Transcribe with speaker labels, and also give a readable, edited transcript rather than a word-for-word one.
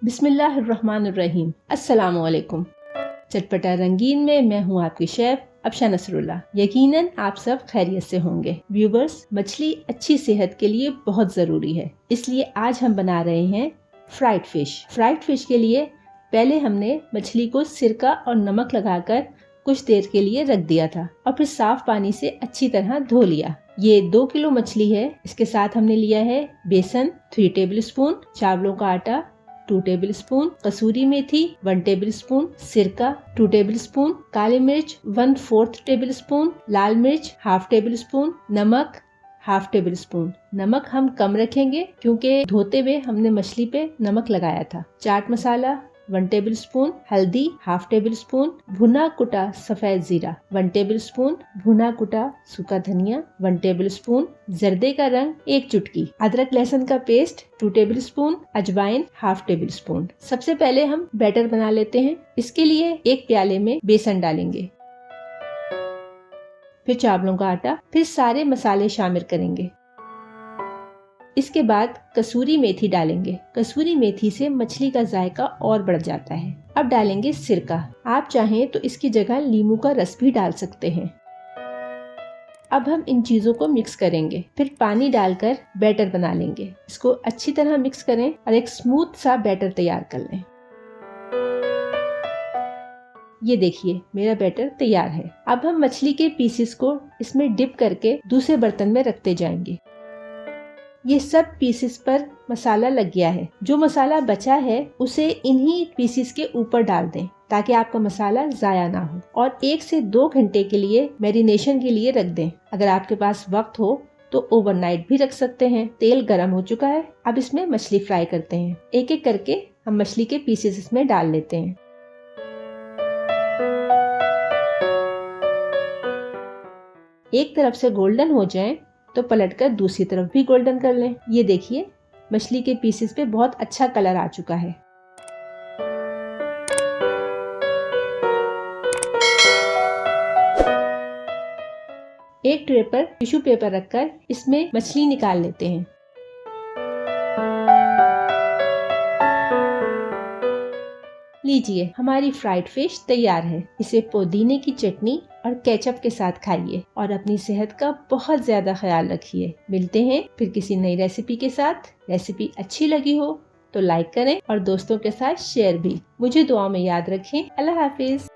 Speaker 1: बिस्मिल्लाहिर्रहमानिर्रहीम। अस्सलामुअलैकुम। चटपटा रंगीन में मैं हूँ आपकी शेफ अफशा नसरुल्लाह। यकीनन आप सब खैरियत से होंगे। व्यूवर्स, मछली अच्छी सेहत के लिए बहुत ज़रूरी है, इसलिए आज हम बना रहे हैं फ्राइड फिश। फ्राइड फिश के लिए पहले हमने मछली को सिरका और नमक लगाकर कुछ देर के लिए रख दिया था और फिर साफ पानी से अच्छी तरह धो लिया। ये 2 किलो मछली है। इसके साथ हमने लिया है बेसन 3 टेबलस्पून, चावलों का आटा 2 टेबलस्पून, कसूरी मेथी 1 टेबलस्पून, सिरका 2 टेबलस्पून, काली मिर्च 1/4 टेबलस्पून, लाल मिर्च 1/2 टेबलस्पून, नमक 1/2 टेबलस्पून। नमक हम कम रखेंगे क्योंकि धोते हुए हमने मछली पे नमक लगाया था। चाट मसाला 1 टेबलस्पून, हल्दी 1/2 टेबलस्पून, भुना कुटा सफेद जीरा 1 टेबलस्पून, भुना कुटा सूखा धनिया 1 टेबलस्पून, जर्दे का रंग 1 चुटकी, अदरक लहसुन का पेस्ट 2 टेबलस्पून, अजवाइन 1/2 टेबलस्पून। सबसे पहले हम बैटर बना लेते हैं। इसके लिए एक प्याले में बेसन डालेंगे, फिर चावलों का आटा, फिर सारे मसाले शामिल करेंगे। इसके बाद कसूरी मेथी डालेंगे। कसूरी मेथी से मछली का जायका और बढ़ जाता है। अब डालेंगे सिरका। आप चाहें तो इसकी जगह नींबू का रस भी डाल सकते हैं। अब हम इन चीजों को मिक्स करेंगे, फिर पानी डालकर बैटर बना लेंगे। इसको अच्छी तरह मिक्स करें और एक स्मूथ सा बैटर तैयार कर लें। ये देखिए, मेरा बैटर तैयार है। अब हम मछली के पीसेस को इसमें डिप करके दूसरे बर्तन में रखते जाएंगे। ये सब पीसेस पर मसाला लग गया है। जो मसाला बचा है उसे इन्हीं पीसेस के ऊपर डाल दें ताकि आपका मसाला जाया ना हो, और 1 से 2 घंटे के लिए मैरिनेशन के लिए रख दें। अगर आपके पास वक्त हो तो ओवरनाइट भी रख सकते हैं। तेल गरम हो चुका है। अब इसमें मछली फ्राई करते हैं। एक एक करके हम मछली के पीसेस इसमें डाल लेते हैं। एक तरफ से गोल्डन हो जाए तो पलटकर दूसरी तरफ भी गोल्डन कर लें। ये देखिए, मछली के पीसेस पे बहुत अच्छा कलर आ चुका है। एक ट्रे पर टिश्यू पेपर रखकर इसमें मछली निकाल लेते हैं। लीजिए, हमारी फ्राइड फिश तैयार है। इसे पुदीने की चटनी और केचप के साथ खाइए और अपनी सेहत का बहुत ज्यादा ख्याल रखिए। मिलते हैं फिर किसी नई रेसिपी के साथ। रेसिपी अच्छी लगी हो तो लाइक करें और दोस्तों के साथ शेयर भी। मुझे दुआ में याद रखें। अल्लाह हाफिज।